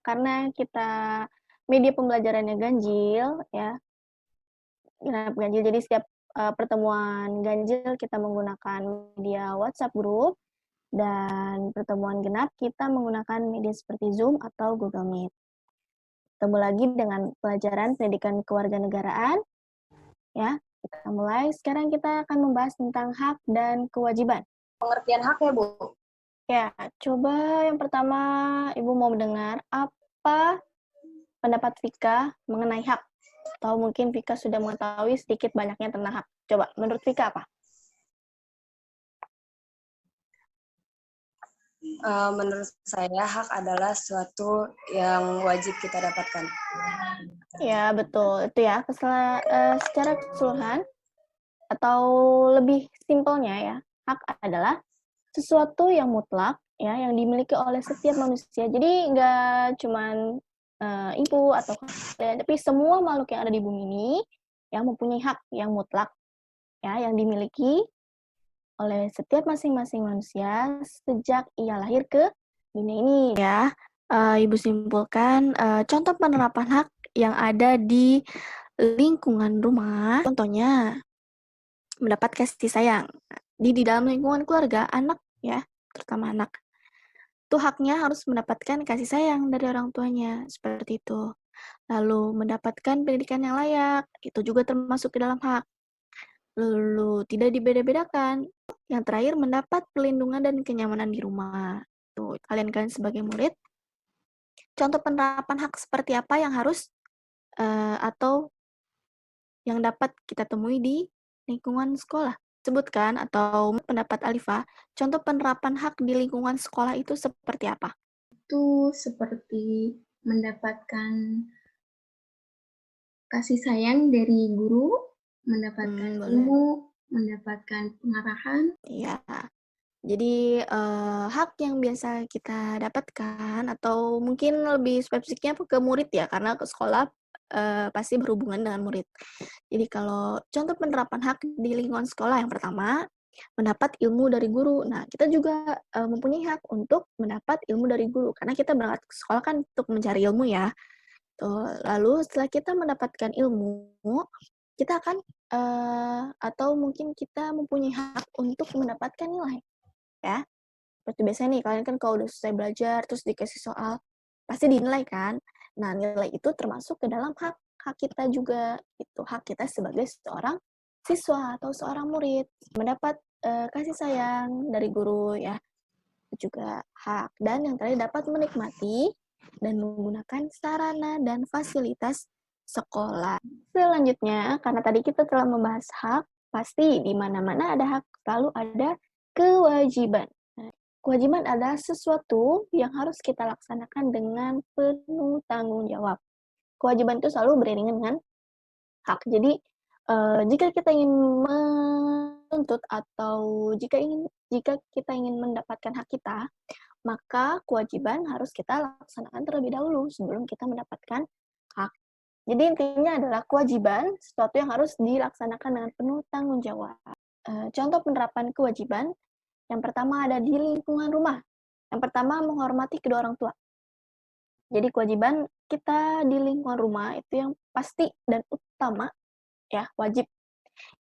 karena kita media pembelajarannya ganjil ya, genap ganjil. Jadi setiap, pertemuan ganjil kita menggunakan media WhatsApp Group, dan pertemuan genap kita menggunakan media seperti Zoom atau Google Meet. Ketemu lagi dengan pelajaran pendidikan kewarganegaraan, ya. Kita mulai, sekarang kita akan membahas tentang hak dan kewajiban. Pengertian hak ya, Bu? Ya, coba yang pertama Ibu mau mendengar apa pendapat Vika mengenai hak? Atau mungkin Vika sudah mengetahui sedikit banyaknya tentang hak. Coba, menurut Vika apa? Menurut saya hak adalah sesuatu yang wajib kita dapatkan. Ya, betul. Itu ya, secara keseluruhan, atau lebih simpelnya ya, hak adalah sesuatu yang mutlak, ya, yang dimiliki oleh setiap manusia. Jadi nggak cuman ibu atau kalian, tapi semua makhluk yang ada di bumi ini yang mempunyai hak yang mutlak, ya, yang dimiliki oleh setiap masing-masing manusia sejak ia lahir ke dunia ini, ya. Ibu simpulkan contoh penerapan hak yang ada di lingkungan rumah, contohnya mendapat kasih sayang. Di dalam lingkungan keluarga, anak ya, terutama anak, itu haknya harus mendapatkan kasih sayang dari orang tuanya, seperti itu. Lalu mendapatkan pendidikan yang layak, itu juga termasuk ke dalam hak. Lalu tidak dibeda-bedakan. Yang terakhir, mendapat perlindungan dan kenyamanan di rumah. Tuh, kalian sebagai murid, contoh penerapan hak seperti apa yang harus atau yang dapat kita temui di lingkungan sekolah? Sebutkan atau pendapat Alifa, contoh penerapan hak di lingkungan sekolah itu seperti apa? Itu seperti mendapatkan kasih sayang dari guru, mendapatkan ilmu, mendapatkan pengarahan. Iya. Jadi hak yang biasa kita dapatkan atau mungkin lebih spesifiknya ke murid ya, karena ke sekolah pasti berhubungan dengan murid. Jadi kalau contoh penerapan hak di lingkungan sekolah, yang pertama, mendapat ilmu dari guru. Nah, kita juga mempunyai hak untuk mendapat ilmu dari guru, karena kita berangkat ke sekolah kan untuk mencari ilmu ya. Tuh, lalu setelah kita mendapatkan ilmu, kita akan atau mungkin kita mempunyai hak untuk mendapatkan nilai, ya. Seperti biasanya nih, kalian kan kalau udah selesai belajar, terus dikasih soal, pasti dinilai kan? Nah, nilai itu termasuk ke dalam hak kita juga, itu hak kita sebagai seorang siswa atau seorang murid. Mendapat kasih sayang dari guru, ya, itu juga hak. Dan yang terakhir, dapat menikmati dan menggunakan sarana dan fasilitas sekolah. Selanjutnya, karena tadi kita telah membahas hak, pasti di mana-mana ada hak, selalu ada kewajiban. Kewajiban adalah sesuatu yang harus kita laksanakan dengan penuh tanggung jawab. Kewajiban itu selalu beriringan dengan hak. Jadi, jika kita ingin menuntut atau jika kita ingin mendapatkan hak kita, maka kewajiban harus kita laksanakan terlebih dahulu sebelum kita mendapatkan hak. Jadi intinya adalah kewajiban, sesuatu yang harus dilaksanakan dengan penuh tanggung jawab. Contoh penerapan kewajiban, yang pertama ada di lingkungan rumah. Yang pertama, menghormati kedua orang tua. Jadi kewajiban kita di lingkungan rumah itu yang pasti dan utama, ya, wajib,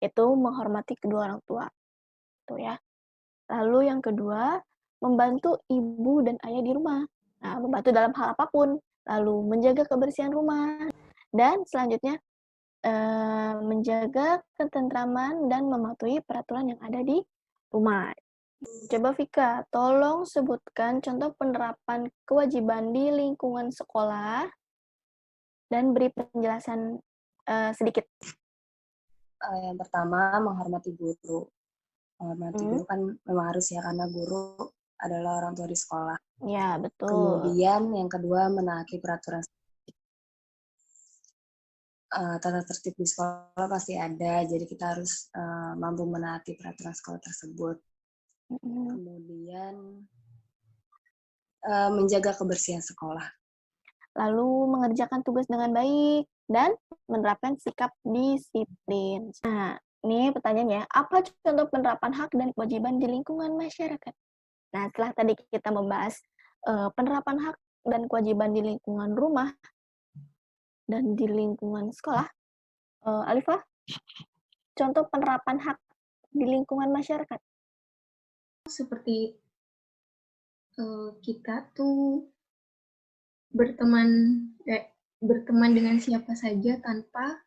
itu menghormati kedua orang tua. Itu ya. Lalu yang kedua, membantu ibu dan ayah di rumah. Nah, membantu dalam hal apapun. Lalu menjaga kebersihan rumah. Dan selanjutnya, menjaga ketentraman dan mematuhi peraturan yang ada di rumah. Coba Vika, tolong sebutkan contoh penerapan kewajiban di lingkungan sekolah dan beri penjelasan sedikit. Yang pertama, menghormati guru. Menghormati guru kan memang harus ya, karena guru adalah orang tua di sekolah. Ya, betul. Kemudian yang kedua, menaati peraturan. Tata tertib di sekolah pasti ada, jadi kita harus mampu menaati peraturan sekolah tersebut. Kemudian menjaga kebersihan sekolah. Lalu mengerjakan tugas dengan baik dan menerapkan sikap disiplin. Nah, ini pertanyaannya, apa contoh penerapan hak dan kewajiban di lingkungan masyarakat? Nah, setelah tadi kita membahas penerapan hak dan kewajiban di lingkungan rumah dan di lingkungan sekolah. Alifah, contoh penerapan hak di lingkungan masyarakat. Seperti kita tuh berteman dengan siapa saja tanpa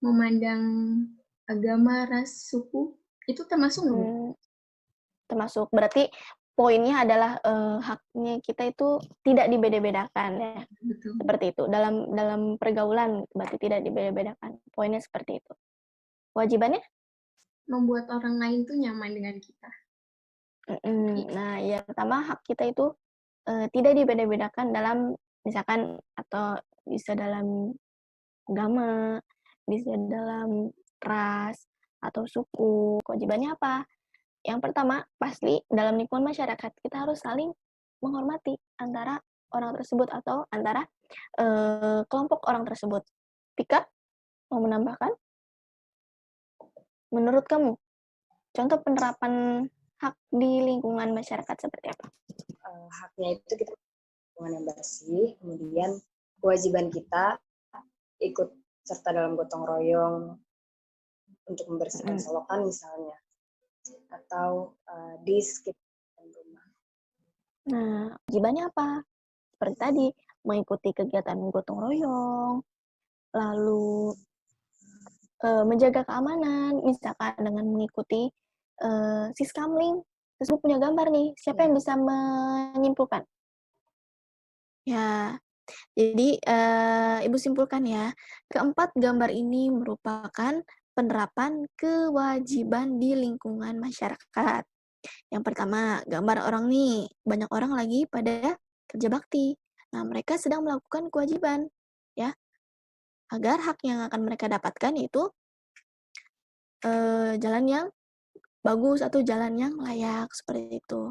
memandang agama, ras, suku, itu termasuk nggak? Termasuk. Berarti poinnya adalah haknya kita itu tidak dibeda-bedakan ya. Betul. Seperti itu. Dalam pergaulan berarti tidak dibeda-bedakan. Poinnya seperti itu. Kewajibannya? Membuat orang lain tuh nyaman dengan kita. Nah, yang pertama hak kita itu tidak dibeda-bedakan dalam misalkan atau bisa dalam agama, bisa dalam ras atau suku. Kewajibannya apa? Yang pertama, pasti dalam lingkungan masyarakat kita harus saling menghormati antara orang tersebut atau antara kelompok orang tersebut. Pika, mau menambahkan? Menurut kamu, contoh penerapan hak di lingkungan masyarakat seperti apa? Haknya itu kita lingkungan yang bersih, kemudian kewajiban kita ikut serta dalam gotong royong untuk membersihkan selokan misalnya, atau di sekitar rumah. Nah, kewajibannya apa? Seperti tadi, mengikuti kegiatan gotong royong, lalu menjaga keamanan, misalkan dengan mengikuti siskamling. Terus punya gambar nih, siapa yang bisa menyimpulkan? Ya, jadi Ibu simpulkan ya, keempat gambar ini merupakan penerapan kewajiban di lingkungan masyarakat. Yang pertama, gambar orang nih, banyak orang lagi pada kerja bakti. Nah, mereka sedang melakukan kewajiban, ya, agar hak yang akan mereka dapatkan yaitu jalan yang bagus atau jalan yang layak, seperti itu.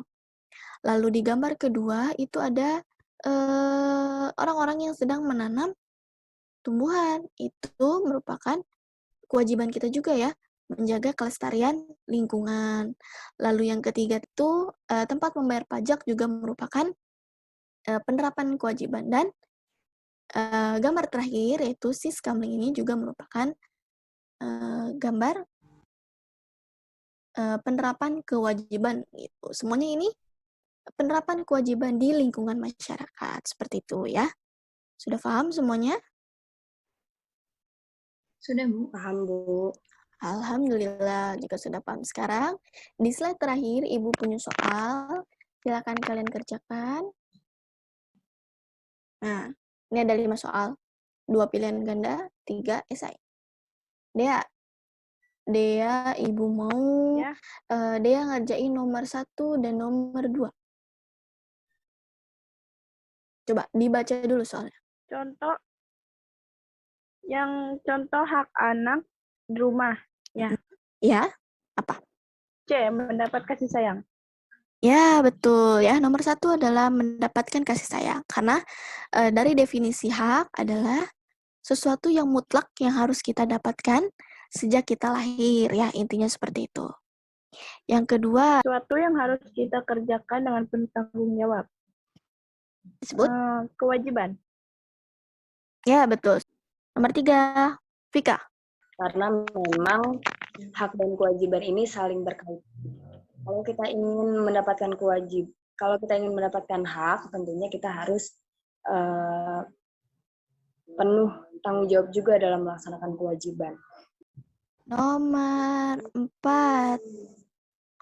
Lalu di gambar kedua itu ada orang-orang yang sedang menanam tumbuhan. Itu merupakan kewajiban kita juga ya, menjaga kelestarian lingkungan. Lalu yang ketiga itu tempat membayar pajak juga merupakan penerapan kewajiban. Dan gambar terakhir yaitu siskamling ini juga merupakan gambar penerapan kewajiban gitu. Semuanya ini penerapan kewajiban di lingkungan masyarakat seperti itu ya. Sudah paham semuanya? Sudah, Bu. Paham, Bu. Alhamdulillah, jika sudah paham sekarang. Di slide terakhir, Ibu punya soal. Silakan kalian kerjakan. Nah, ini ada 5 soal. 2 pilihan ganda, 3 esai. Dea, Ibu mau Ya. Dea ngerjain nomor 1 dan nomor 2. Coba dibaca dulu soalnya. Contoh hak anak di rumah. Ya. Ya, apa? C. Mendapat kasih sayang. Ya, betul. Ya, nomor 1 adalah mendapatkan kasih sayang. Karena dari definisi hak adalah sesuatu yang mutlak yang harus kita dapatkan sejak kita lahir. Ya, intinya seperti itu. Yang kedua, Sesuatu yang harus kita kerjakan dengan penuh tanggung jawab. disebut? Kewajiban. Ya, betul. Nomor 3, Vika. Karena memang hak dan kewajiban ini saling berkaitan. Kalau kita ingin mendapatkan hak, tentunya kita harus penuh tanggung jawab juga dalam melaksanakan kewajiban. Nomor 4,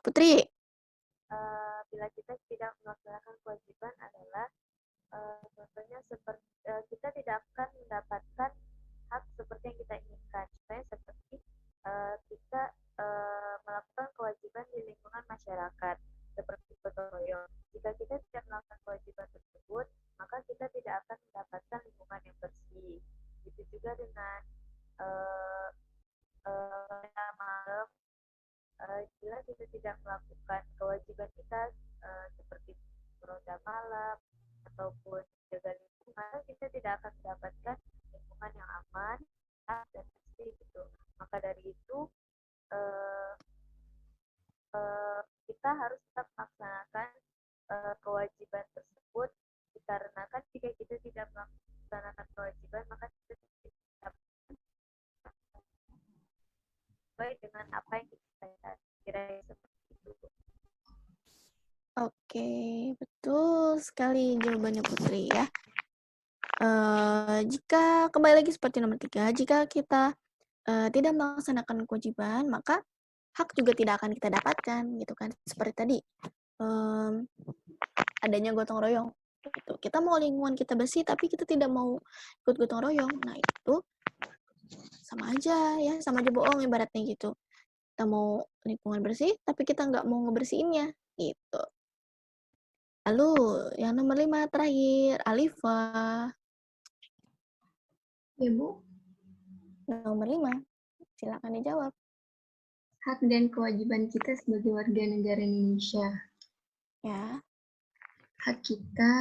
Putri. Bila kita tidak melaksanakan kewajiban adalah contohnya seperti kita tidak akan mendapatkan hak seperti yang kita inginkan. Contohnya seperti kita melakukan kewajiban di lingkungan masyarakat seperti gotong royong. Jika kita tidak melakukan kewajiban tersebut, maka kita tidak akan mendapatkan lingkungan yang bersih. Begitu juga dengan malam. Bila kita tidak melakukan kewajiban kita seperti beronda malam ataupun jaga lingkungan, kita tidak akan mendapatkan lingkungan yang aman dan bersih gitu. Maka dari itu kita harus tetap melaksanakan kewajiban tersebut dikarenakan jika kita tidak melaksanakan kewajiban maka kita tidak sesuai dengan apa yang kita kira seperti itu. Oke, betul sekali jawabannya Putri ya. Jika kembali lagi seperti nomor 3, jika kita tidak melaksanakan kewajiban, maka hak juga tidak akan kita dapatkan, gitu kan? Seperti tadi, adanya gotong royong. Gitu. Kita mau lingkungan kita bersih, tapi kita tidak mau ikut gotong royong. Nah itu sama aja ya, sama aja bohong ibaratnya gitu. Kita mau lingkungan bersih, tapi kita nggak mau ngebersihinnya, gitu. Lalu yang nomor 5 terakhir, Alifa. Ya, Bu. Nomor 5, silakan dijawab. Hak dan kewajiban kita sebagai warga negara Indonesia. Ya, Hak kita,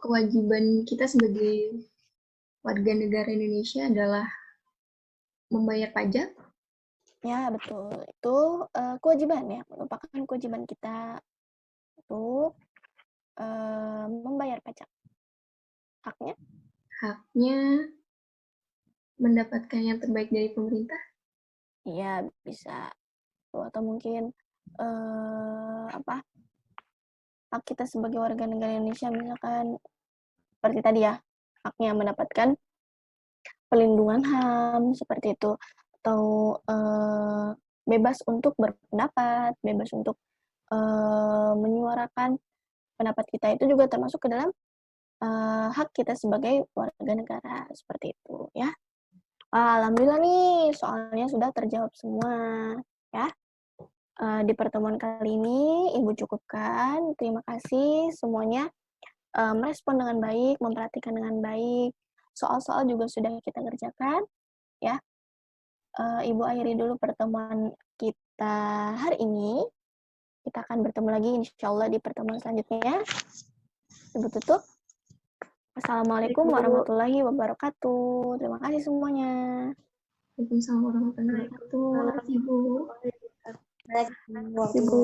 kewajiban kita sebagai warga negara Indonesia adalah membayar pajak. ya betul. Itu kewajiban ya, merupakan kewajiban kita untuk membayar pajak. Haknya? Haknya mendapatkan yang terbaik dari pemerintah. Iya, bisa. Atau mungkin hak kita sebagai warga negara Indonesia misalkan seperti tadi ya, haknya mendapatkan pelindungan HAM seperti itu, atau bebas untuk berpendapat, bebas untuk menyuarakan pendapat kita, itu juga termasuk ke dalam hak kita sebagai warga negara seperti itu ya. Alhamdulillah nih soalnya sudah terjawab semua ya. Di pertemuan kali ini Ibu cukupkan. Terima kasih semuanya merespon dengan baik, memperhatikan dengan baik. Soal-soal juga sudah kita kerjakan ya. Ibu akhiri dulu pertemuan kita hari ini. Kita akan bertemu lagi insya Allah di pertemuan selanjutnya. Ibu tutup. Assalamualaikum warahmatullahi wabarakatuh. Terima kasih semuanya. Waalaikumsalam warahmatullahi wabarakatuh. Terima kasih, Bu. Baik, Ibu.